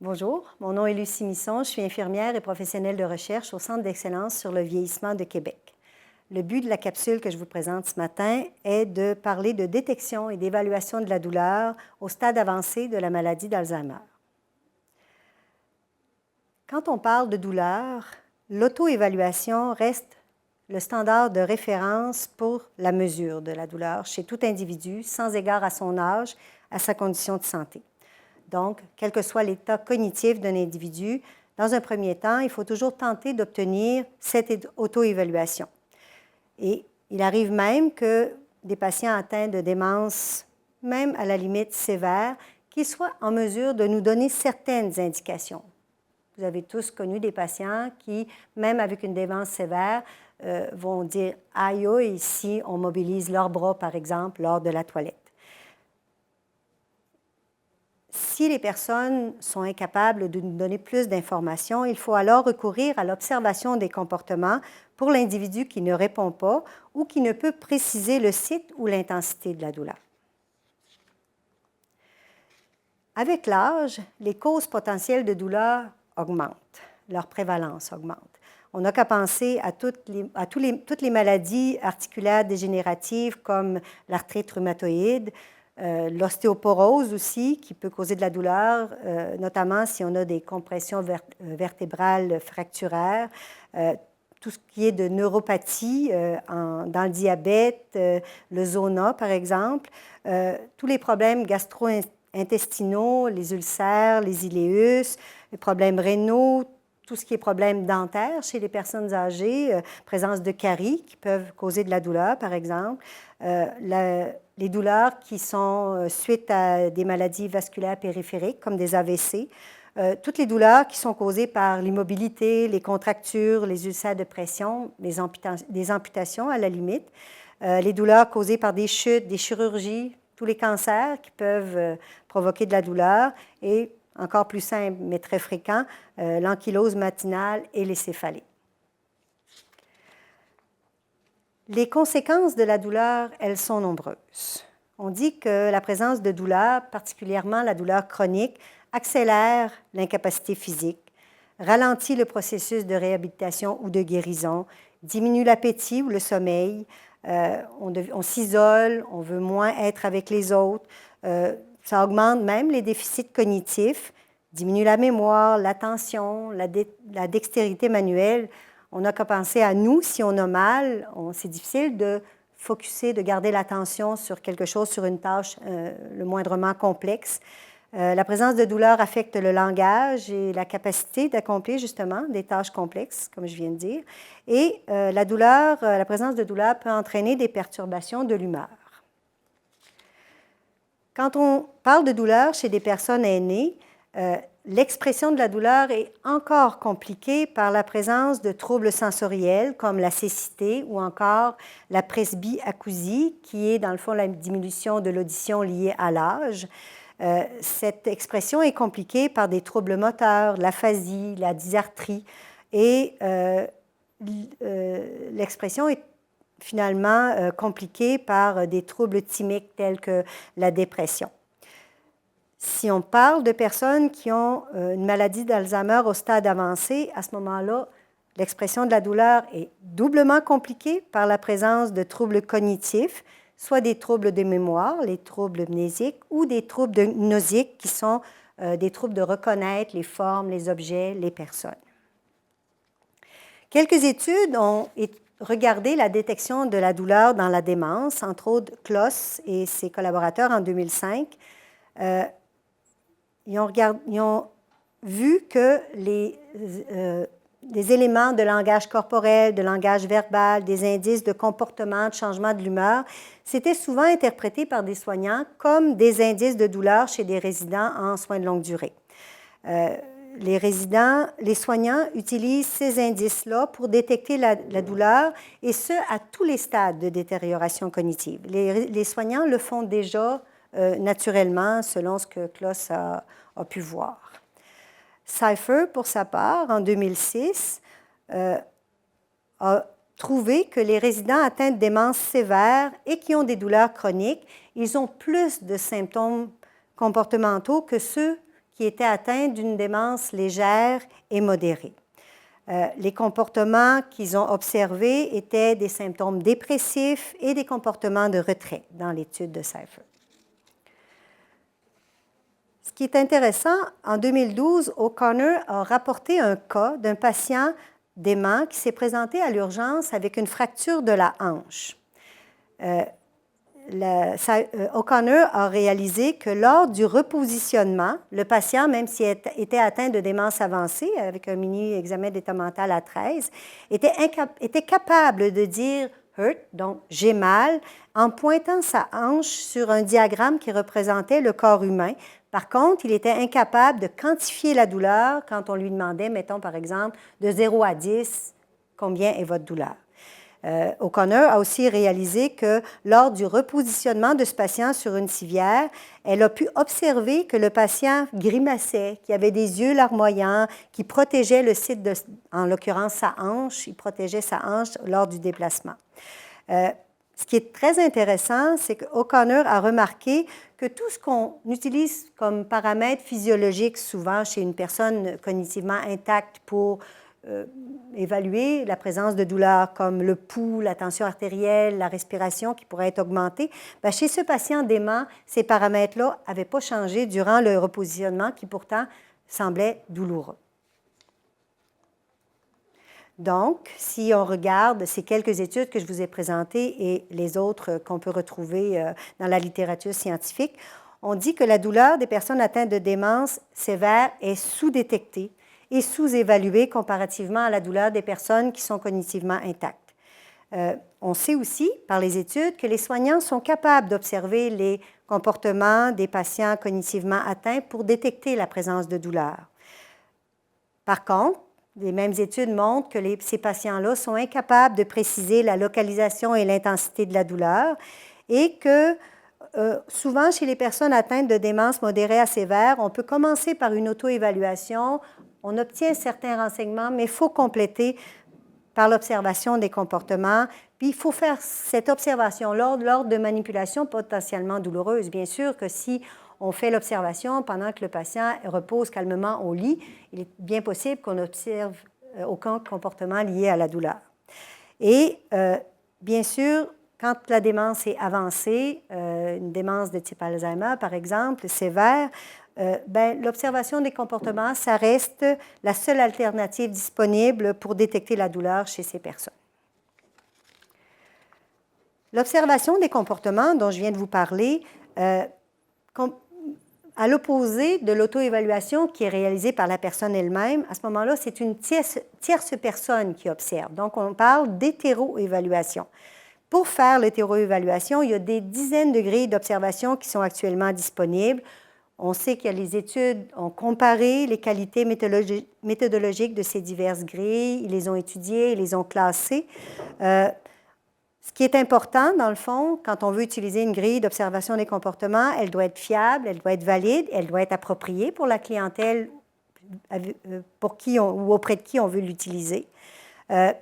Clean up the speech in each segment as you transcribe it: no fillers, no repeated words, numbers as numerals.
Bonjour, mon nom est Lucie Misson, je suis infirmière et professionnelle de recherche au Centre d'excellence sur le vieillissement de Québec. Le but de la capsule que je vous présente ce matin est de parler de détection et d'évaluation de la douleur au stade avancé de la maladie d'Alzheimer. Quand on parle de douleur, l'auto-évaluation reste le standard de référence pour la mesure de la douleur chez tout individu, sans égard à son âge, à sa condition de santé. Donc, quel que soit l'état cognitif d'un individu, dans un premier temps, il faut toujours tenter d'obtenir cette auto-évaluation. Et il arrive même que des patients atteints de démence, même à la limite sévère, qu'ils soient en mesure de nous donner certaines indications. Vous avez tous connu des patients qui, même avec une démence sévère, vont dire « aïe, aïe » si on mobilise leurs bras, par exemple, lors de la toilette. Si les personnes sont incapables de nous donner plus d'informations, il faut alors recourir à l'observation des comportements pour l'individu qui ne répond pas ou qui ne peut préciser le site ou l'intensité de la douleur. Avec l'âge, les causes potentielles de douleur augmentent, leur prévalence augmente. On n'a qu'à penser à toutes les maladies articulaires dégénératives comme l'arthrite rhumatoïde, l'ostéoporose aussi, qui peut causer de la douleur, notamment si on a des compressions vertébrales fracturaires, tout ce qui est de neuropathie dans le diabète, le zona par exemple, tous les problèmes gastro-intestinaux, les ulcères, les iléus, les problèmes rénaux, tout ce qui est problème dentaire chez les personnes âgées, présence de caries qui peuvent causer de la douleur, par exemple, les douleurs qui sont suite à des maladies vasculaires périphériques, comme des AVC, toutes les douleurs qui sont causées par l'immobilité, les contractures, les ulcères de pression, des amputations à la limite, les douleurs causées par des chutes, des chirurgies, tous les cancers qui peuvent provoquer de la douleur et encore plus simple, mais très fréquent, l'ankylose matinale et les céphalées. Les conséquences de la douleur, elles sont nombreuses. On dit que la présence de douleur, particulièrement la douleur chronique, accélère l'incapacité physique, ralentit le processus de réhabilitation ou de guérison, diminue l'appétit ou le sommeil, on s'isole, on veut moins être avec les autres, ça augmente même les déficits cognitifs, diminue la mémoire, l'attention, la dextérité manuelle. On n'a qu'à penser à nous, si on a mal, c'est difficile de focusser, de garder l'attention sur quelque chose, sur une tâche le moindrement complexe. La présence de douleur affecte le langage et la capacité d'accomplir justement des tâches complexes, comme je viens de dire. Et la présence de douleur peut entraîner des perturbations de l'humeur. Quand on parle de douleur chez des personnes aînées, l'expression de la douleur est encore compliquée par la présence de troubles sensoriels comme la cécité ou encore la presbyacousie, qui est dans le fond la diminution de l'audition liée à l'âge. Cette expression est compliquée par des troubles moteurs, l'aphasie, la dysarthrie, et l'expression est finalement compliquée par des troubles thymiques tels que la dépression. Si on parle de personnes qui ont une maladie d'Alzheimer au stade avancé, à ce moment-là, l'expression de la douleur est doublement compliquée par la présence de troubles cognitifs, soit des troubles de mémoire, les troubles mnésiques, ou des troubles gnosiques qui sont des troubles de reconnaître les formes, les objets, les personnes. Quelques études ont regardé la détection de la douleur dans la démence, entre autres Kloss et ses collaborateurs en 2005. Ils ont vu que les éléments de langage corporel, de langage verbal, des indices de comportement, de changement de l'humeur, c'était souvent interprété par des soignants comme des indices de douleur chez des résidents en soins de longue durée. Les soignants utilisent ces indices-là pour détecter la douleur, et ce, à tous les stades de détérioration cognitive. Les soignants le font déjà naturellement, selon ce que Kloss a pu voir. Cypher, pour sa part, en 2006, a trouvé que les résidents atteints de démence sévère et qui ont des douleurs chroniques, ils ont plus de symptômes comportementaux que ceux qui étaient atteints d'une démence légère et modérée. Les comportements qu'ils ont observés étaient des symptômes dépressifs et des comportements de retrait dans l'étude de Seifert. Ce qui est intéressant, en 2012, O'Connor a rapporté un cas d'un patient dément qui s'est présenté à l'urgence avec une fracture de la hanche. O'Connor a réalisé que lors du repositionnement, le patient, même s'il était atteint de démence avancée, avec un mini-examen d'état mental à 13, était capable de dire « hurt », donc « j'ai mal », en pointant sa hanche sur un diagramme qui représentait le corps humain. Par contre, il était incapable de quantifier la douleur quand on lui demandait, mettons par exemple, de 0 à 10, combien est votre douleur? O'Connor a aussi réalisé que lors du repositionnement de ce patient sur une civière, elle a pu observer que le patient grimaçait, qu'il avait des yeux larmoyants, qui protégeait le site, en l'occurrence sa hanche, il protégeait sa hanche lors du déplacement. Ce qui est très intéressant, c'est qu'O'Connor a remarqué que tout ce qu'on utilise comme paramètres physiologiques souvent chez une personne cognitivement intacte pour évaluer la présence de douleurs comme le pouls, la tension artérielle, la respiration qui pourrait être augmentée, bien, chez ce patient dément, ces paramètres-là n'avaient pas changé durant le repositionnement qui pourtant semblait douloureux. Donc, si on regarde ces quelques études que je vous ai présentées et les autres qu'on peut retrouver dans la littérature scientifique, on dit que la douleur des personnes atteintes de démence sévère est sous-détectée et sous-évaluée comparativement à la douleur des personnes qui sont cognitivement intactes. On sait aussi, par les études, que les soignants sont capables d'observer les comportements des patients cognitivement atteints pour détecter la présence de douleur. Par contre, les mêmes études montrent que ces patients-là sont incapables de préciser la localisation et l'intensité de la douleur et que souvent, chez les personnes atteintes de démence modérée à sévère, on peut commencer par une auto-évaluation, on obtient certains renseignements, mais il faut compléter par l'observation des comportements. Puis, il faut faire cette observation lors de manipulations potentiellement douloureuses. Bien sûr que si on fait l'observation pendant que le patient repose calmement au lit, il est bien possible qu'on n'observe aucun comportement lié à la douleur. Et bien sûr, quand la démence est avancée, une démence de type Alzheimer, par exemple, sévère, l'observation des comportements, ça reste la seule alternative disponible pour détecter la douleur chez ces personnes. L'observation des comportements dont je viens de vous parler, à l'opposé de l'auto-évaluation qui est réalisée par la personne elle-même, à ce moment-là, c'est une tierce personne qui observe. Donc, on parle d'hétéro-évaluation. Pour faire l'hétéro-évaluation, il y a des dizaines de grilles d'observation qui sont actuellement disponibles. On sait que les études ont comparé les qualités méthodologiques de ces diverses grilles, ils les ont étudiées, ils les ont classées. Ce qui est important, dans le fond, quand on veut utiliser une grille d'observation des comportements, elle doit être fiable, elle doit être valide, elle doit être appropriée pour la clientèle pour qui ou auprès de qui on veut l'utiliser.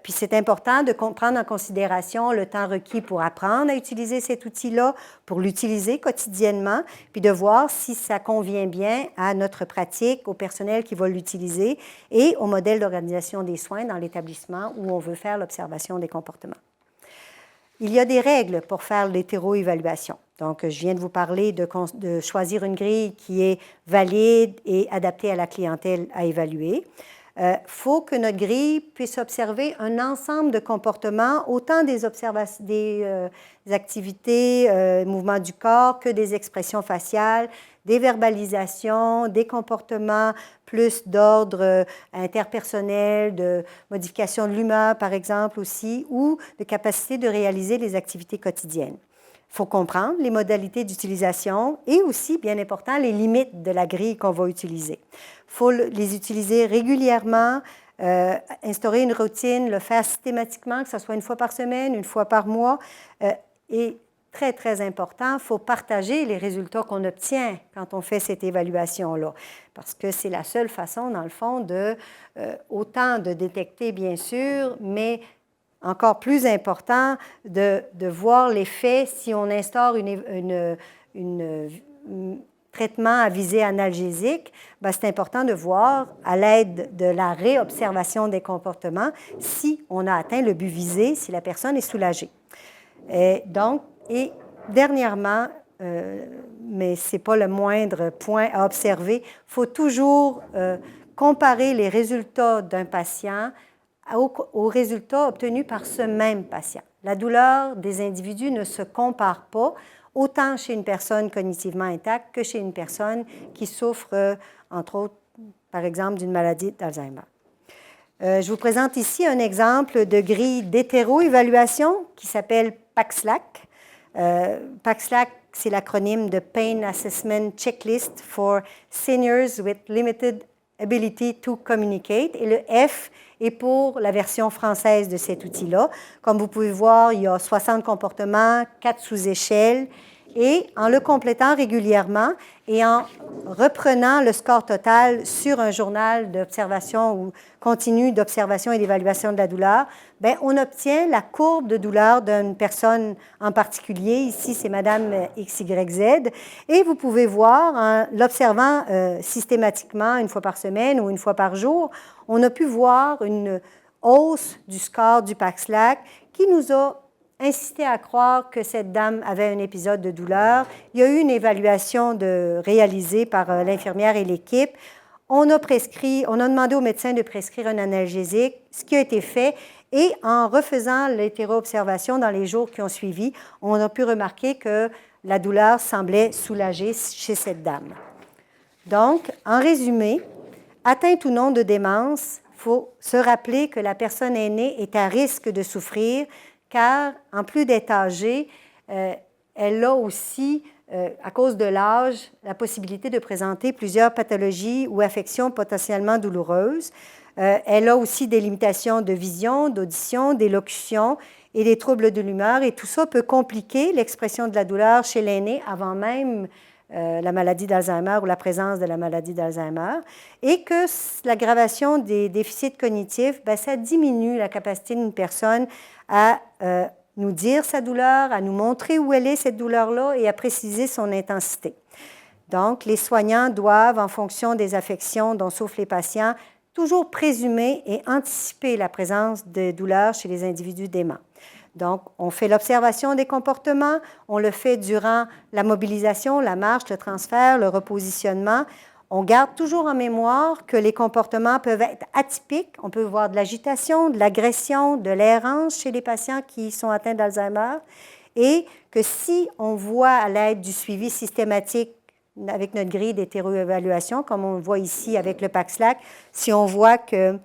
Puis c'est important de prendre en considération le temps requis pour apprendre à utiliser cet outil-là, pour l'utiliser quotidiennement, puis de voir si ça convient bien à notre pratique, au personnel qui va l'utiliser et au modèle d'organisation des soins dans l'établissement où on veut faire l'observation des comportements. Il y a des règles pour faire l'hétéro-évaluation. Donc, je viens de vous parler de choisir une grille qui est valide et adaptée à la clientèle à évaluer. Il faut que notre grille puisse observer un ensemble de comportements, autant des activités, mouvements du corps, que des expressions faciales, des verbalisations, des comportements plus d'ordre interpersonnel, de modification de l'humeur, par exemple, aussi, ou de capacité de réaliser les activités quotidiennes. Il faut comprendre les modalités d'utilisation et aussi, bien important, les limites de la grille qu'on va utiliser. Il faut les utiliser régulièrement, instaurer une routine, le faire systématiquement, que ce soit une fois par semaine, une fois par mois. Et très, très important, il faut partager les résultats qu'on obtient quand on fait cette évaluation-là, parce que c'est la seule façon, dans le fond, autant de détecter, bien sûr, mais encore plus important, de voir l'effet si on instaure traitement à visée analgésique, c'est important de voir, à l'aide de la réobservation des comportements, si on a atteint le but visé, si la personne est soulagée. Et dernièrement, mais ce n'est pas le moindre point à observer, il faut toujours comparer les résultats d'un patient aux résultats obtenus par ce même patient. La douleur des individus ne se compare pas autant chez une personne cognitivement intacte que chez une personne qui souffre, entre autres, par exemple, d'une maladie d'Alzheimer. Je vous présente ici un exemple de grille d'hétéro-évaluation qui s'appelle PACSLAC. PACSLAC, c'est l'acronyme de Pain Assessment Checklist for Seniors with Limited Ability to Communicate. Et le F est pour la version française de cet outil-là. Comme vous pouvez voir, il y a 60 comportements, 4 sous-échelles. Et en le complétant régulièrement et en reprenant le score total sur un journal d'observation ou continu d'observation et d'évaluation de la douleur, on obtient la courbe de douleur d'une personne en particulier. Ici, c'est Madame XYZ. Et vous pouvez voir, en l'observant systématiquement une fois par semaine ou une fois par jour, on a pu voir une hausse du score du PACSLAC qui nous a incité à croire que cette dame avait un épisode de douleur. Il y a eu une évaluation réalisée par l'infirmière et l'équipe. On a demandé au médecin de prescrire un analgésique, ce qui a été fait. Et en refaisant l'hétéro-observation dans les jours qui ont suivi, on a pu remarquer que la douleur semblait soulagée chez cette dame. Donc, en résumé, atteinte ou non de démence, il faut se rappeler que la personne aînée est à risque de souffrir, car en plus d'être âgée, elle a aussi, à cause de l'âge, la possibilité de présenter plusieurs pathologies ou affections potentiellement douloureuses. Elle a aussi des limitations de vision, d'audition, d'élocution et des troubles de l'humeur, et tout ça peut compliquer l'expression de la douleur chez l'aîné avant même la maladie d'Alzheimer ou la présence de la maladie d'Alzheimer, et que l'aggravation des déficits cognitifs, ça diminue la capacité d'une personne à nous dire sa douleur, à nous montrer où elle est, cette douleur-là, et à préciser son intensité. Donc, les soignants doivent, en fonction des affections dont souffrent les patients, toujours présumer et anticiper la présence de douleurs chez les individus déments. Donc, on fait l'observation des comportements, on le fait durant la mobilisation, la marche, le transfert, le repositionnement. On garde toujours en mémoire que les comportements peuvent être atypiques. On peut voir de l'agitation, de l'agression, de l'errance chez les patients qui sont atteints d'Alzheimer, et que si on voit à l'aide du suivi systématique avec notre grille d'hétéroévaluation, comme on le voit ici avec le PACSLAC, si on voit que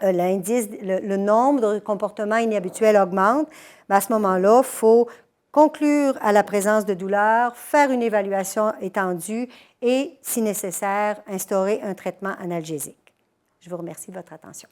l'indice, le nombre de comportements inhabituels augmente, à ce moment-là, il faut conclure à la présence de douleur, faire une évaluation étendue et, si nécessaire, instaurer un traitement analgésique. Je vous remercie de votre attention.